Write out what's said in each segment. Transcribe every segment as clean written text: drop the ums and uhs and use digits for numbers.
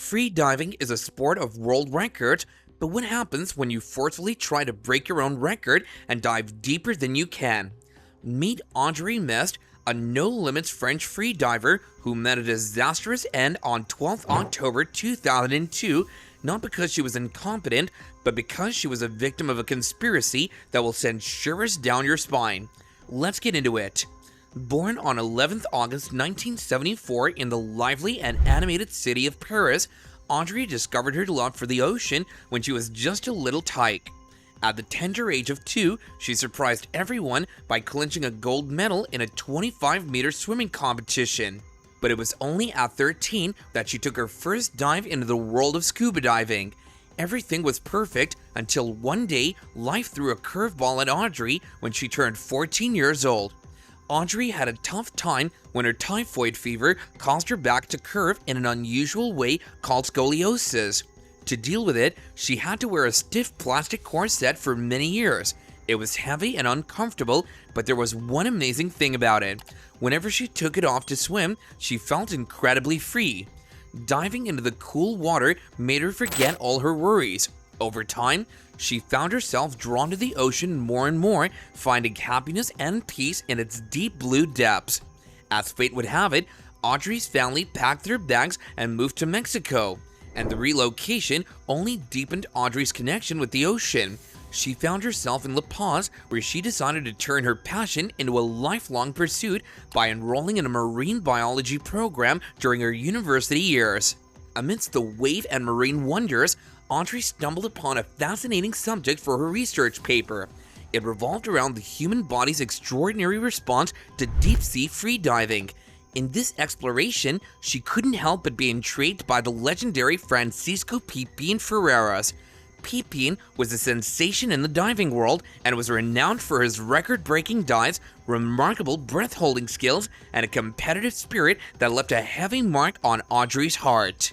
Free diving is a sport of world records, but what happens when you forcefully try to break your own record and dive deeper than you can? Meet Audrey Mestre, a no-limits French free diver who met a disastrous end on 12th October 2002, not because she was incompetent, but because she was a victim of a conspiracy that will send shivers down your spine. Let's get into it. Born on 11th August 1974 in the lively and animated city of Paris, Audrey discovered her love for the ocean when she was just a little tyke. At the tender age of 2, she surprised everyone by clinching a gold medal in a 25-meter swimming competition. But it was only at 13 that she took her first dive into the world of scuba diving. Everything was perfect until one day life threw a curveball at Audrey when she turned 14 years old. Audrey had a tough time when her typhoid fever caused her back to curve in an unusual way called scoliosis. To deal with it, she had to wear a stiff plastic corset for many years. It was heavy and uncomfortable, but there was one amazing thing about it. Whenever she took it off to swim, she felt incredibly free. Diving into the cool water made her forget all her worries. Over time, she found herself drawn to the ocean more and more, finding happiness and peace in its deep blue depths. As fate would have it, Audrey's family packed their bags and moved to Mexico, and the relocation only deepened Audrey's connection with the ocean. She found herself in La Paz, where she decided to turn her passion into a lifelong pursuit by enrolling in a marine biology program during her university years. Amidst the wave and marine wonders, Audrey stumbled upon a fascinating subject for her research paper. It revolved around the human body's extraordinary response to deep-sea freediving. In this exploration, she couldn't help but be intrigued by the legendary Francisco Pipín Ferreras. Pipín was a sensation in the diving world and was renowned for his record-breaking dives, remarkable breath-holding skills, and a competitive spirit that left a heavy mark on Audrey's heart.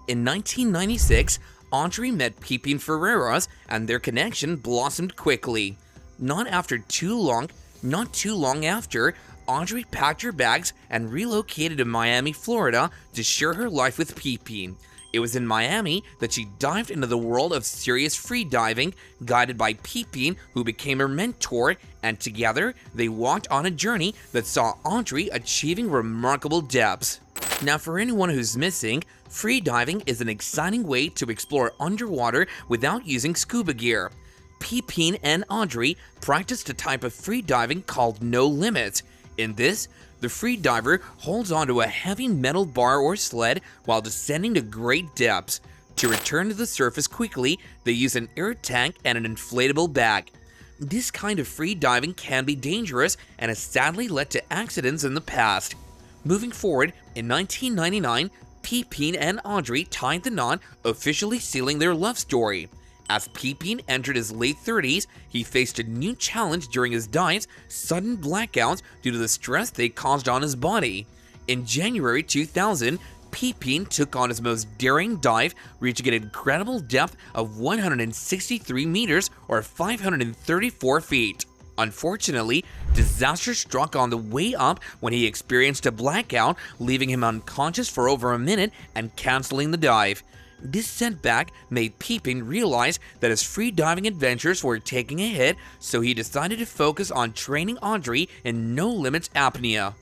In 1996, Audrey met Pipín Ferreras, and their connection blossomed quickly. Not too long after, Audrey packed her bags and relocated to Miami, Florida to share her life with Pipín. It was in Miami that she dived into the world of serious freediving, guided by Pipín, who became her mentor, and together they walked on a journey that saw Audrey achieving remarkable depths. Now, for anyone who's missing, freediving is an exciting way to explore underwater without using scuba gear. Pipín and Audrey practiced a type of freediving called no limits. In this, the freediver holds onto a heavy metal bar or sled while descending to great depths. To return to the surface quickly, they use an air tank and an inflatable bag. This kind of freediving can be dangerous and has sadly led to accidents in the past. Moving forward, in 1999, Pipín and Audrey tied the knot, officially sealing their love story. As Pipín entered his late 30s, he faced a new challenge during his dives: sudden blackouts due to the stress they caused on his body. In January 2000, Pipín took on his most daring dive, reaching an incredible depth of 163 meters or 534 feet. Unfortunately, disaster struck on the way up when he experienced a blackout, leaving him unconscious for over a minute and canceling the dive. This setback made Pipín realize that his freediving adventures were taking a hit, so he decided to focus on training Audrey in no-limits apnea.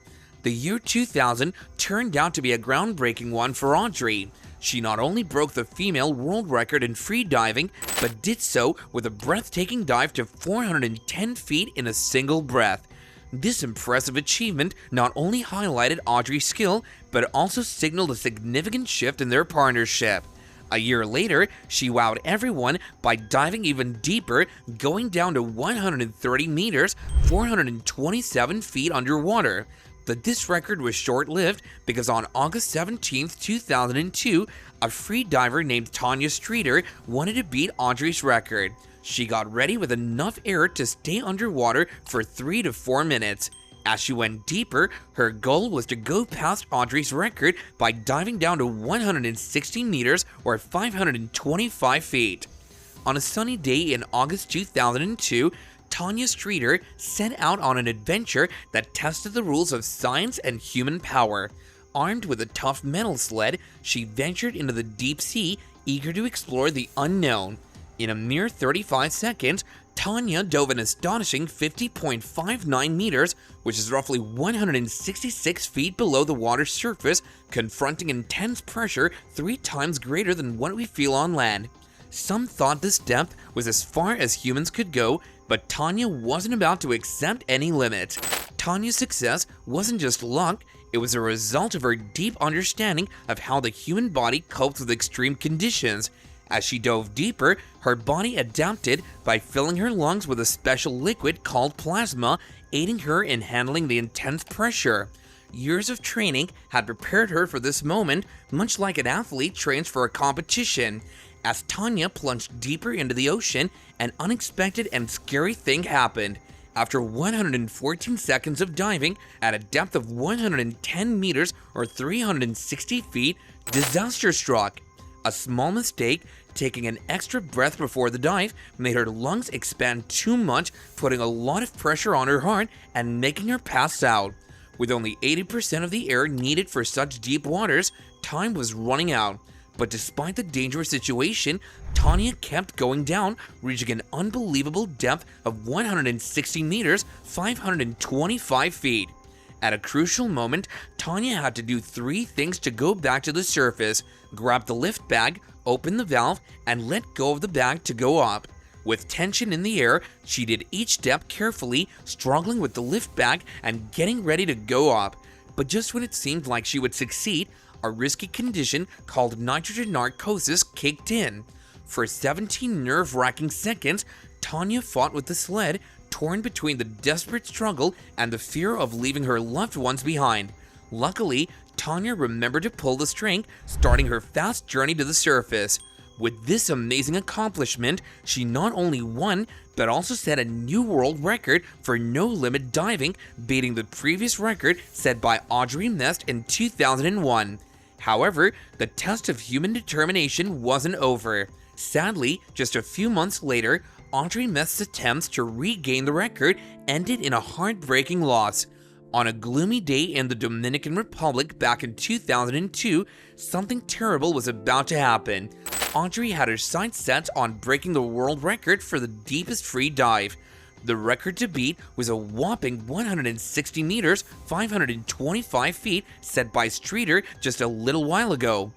The year 2000 turned out to be a groundbreaking one for Audrey. She not only broke the female world record in freediving, but did so with a breathtaking dive to 410 feet in a single breath. This impressive achievement not only highlighted Audrey's skill, but also signaled a significant shift in their partnership. A year later, she wowed everyone by diving even deeper, going down to 130 meters, 427 feet underwater. But this record was short-lived because on August 17, 2002, a freediver named Tanya Streeter wanted to beat Audrey's record. She got ready with enough air to stay underwater for 3 to 4 minutes. As she went deeper, her goal was to go past Audrey's record by diving down to 160 meters or 525 feet. On a sunny day in August 2002, Tanya Streeter set out on an adventure that tested the rules of science and human power. Armed with a tough metal sled, she ventured into the deep sea, eager to explore the unknown. In a mere 35 seconds, Tanya dove an astonishing 50.59 meters, which is roughly 166 feet below the water's surface, confronting intense pressure 3 times greater than what we feel on land. Some thought this depth was as far as humans could go, but Tanya wasn't about to accept any limit. Tanya's success wasn't just luck, it was a result of her deep understanding of how the human body copes with extreme conditions. As she dove deeper, her body adapted by filling her lungs with a special liquid called plasma, aiding her in handling the intense pressure. Years of training had prepared her for this moment, much like an athlete trains for a competition. As Tanya plunged deeper into the ocean, an unexpected and scary thing happened. After 114 seconds of diving at a depth of 110 meters or 360 feet, disaster struck. A small mistake, taking an extra breath before the dive, made her lungs expand too much, putting a lot of pressure on her heart and making her pass out. With only 80% of the air needed for such deep waters, time was running out. But despite the dangerous situation, Tanya kept going down, reaching an unbelievable depth of 160 meters, 525 feet. At a crucial moment, Tanya had to do 3 things to go back to the surface: grab the lift bag, open the valve, and let go of the bag to go up. With tension in the air, she did each step carefully, struggling with the lift bag and getting ready to go up. But just when it seemed like she would succeed, a risky condition called nitrogen narcosis kicked in. For 17 nerve-wracking seconds, Tanya fought with the sled, torn between the desperate struggle and the fear of leaving her loved ones behind. Luckily, Tanya remembered to pull the string, starting her fast journey to the surface. With this amazing accomplishment, she not only won, but also set a new world record for no-limit diving, beating the previous record set by Audrey Mestre in 2001. However, the test of human determination wasn't over. Sadly, just a few months later, Audrey Mestre's attempts to regain the record ended in a heartbreaking loss. On a gloomy day in the Dominican Republic back in 2002, something terrible was about to happen. Audrey had her sights set on breaking the world record for the deepest free dive. The record to beat was a whopping 160 meters, 525 feet, set by Streeter just a little while ago.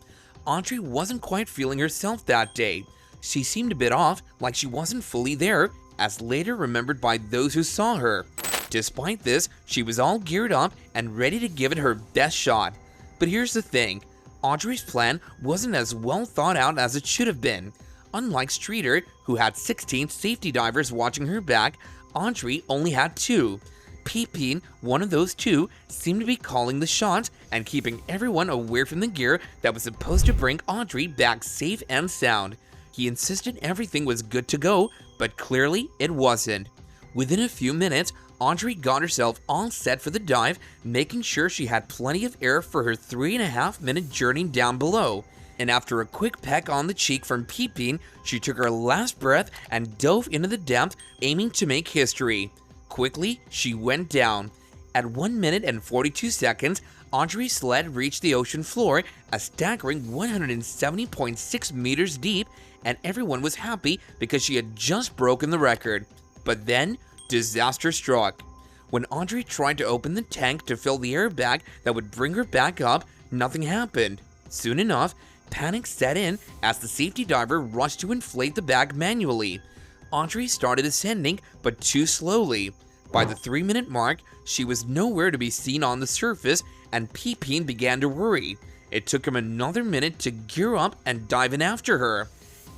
Audrey wasn't quite feeling herself that day. She seemed a bit off, like she wasn't fully there, as later remembered by those who saw her. Despite this, she was all geared up and ready to give it her best shot. But here's the thing, Audrey's plan wasn't as well thought out as it should have been. Unlike Streeter, who had 16 safety divers watching her back, Audrey only had 2. Pepin, one of those 2, seemed to be calling the shots and keeping everyone away from the gear that was supposed to bring Audrey back safe and sound. He insisted everything was good to go, but clearly it wasn't. Within a few minutes, Audrey got herself all set for the dive, making sure she had plenty of air for her 3.5-minute journey down below. And after a quick peck on the cheek from Pepin, she took her last breath and dove into the depth, aiming to make history. Quickly, she went down. At 1 minute and 42 seconds, Audrey's sled reached the ocean floor, a staggering 170.6 meters deep, and everyone was happy because she had just broken the record. But then, disaster struck. When Audrey tried to open the tank to fill the airbag that would bring her back up, nothing happened. Soon enough, panic set in as the safety diver rushed to inflate the bag manually. Audrey started ascending, but too slowly. By the 3-minute mark, she was nowhere to be seen on the surface, and Pepin began to worry. It took him another minute to gear up and dive in after her.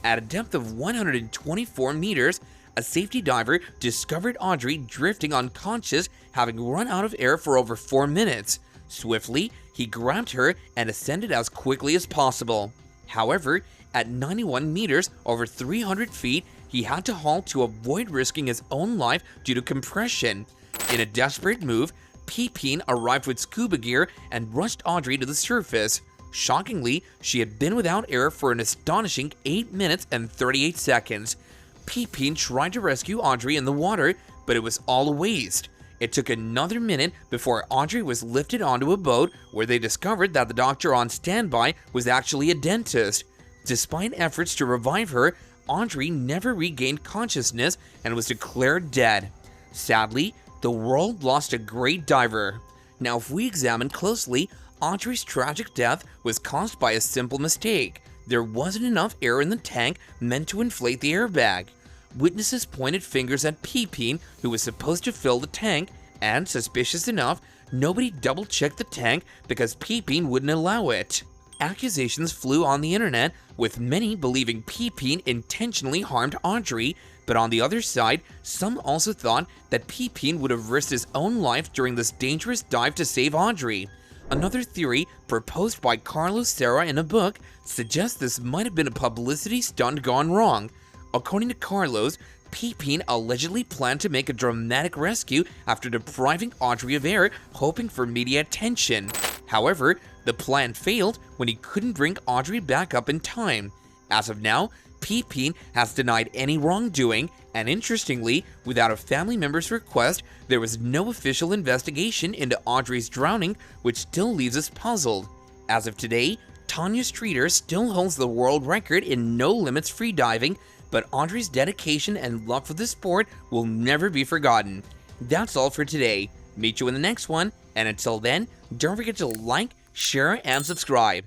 At a depth of 124 meters, a safety diver discovered Audrey drifting unconscious, having run out of air for over 4 minutes. Swiftly, he grabbed her and ascended as quickly as possible. However, at 91 meters, over 300 feet, he had to halt to avoid risking his own life due to compression. In a desperate move, Pepin arrived with scuba gear and rushed Audrey to the surface. Shockingly, she had been without air for an astonishing 8 minutes and 38 seconds. Pepin tried to rescue Audrey in the water, but it was all a waste. It took another minute before Audrey was lifted onto a boat where they discovered that the doctor on standby was actually a dentist. Despite efforts to revive her, Audrey never regained consciousness and was declared dead. Sadly, the world lost a great diver. Now, if we examine closely, Audrey's tragic death was caused by a simple mistake. There wasn't enough air in the tank meant to inflate the airbag. Witnesses pointed fingers at Pepin, who was supposed to fill the tank, and, suspicious enough, nobody double-checked the tank because Pepin wouldn't allow it. Accusations flew on the internet, with many believing Pepin intentionally harmed Audrey, but on the other side, some also thought that Pepin would have risked his own life during this dangerous dive to save Audrey. Another theory, proposed by Carlos Serra in a book, suggests this might have been a publicity stunt gone wrong. According to Carlos, Pepin allegedly planned to make a dramatic rescue after depriving Audrey of air, hoping for media attention. However, the plan failed when he couldn't bring Audrey back up in time. As of now, Pepin has denied any wrongdoing, and interestingly, without a family member's request, there was no official investigation into Audrey's drowning, which still leaves us puzzled. As of today, Tanya Streeter still holds the world record in no limits freediving, but Audrey's dedication and love for the sport will never be forgotten. That's all for today. Meet you in the next one, and until then, don't forget to like, share, and subscribe.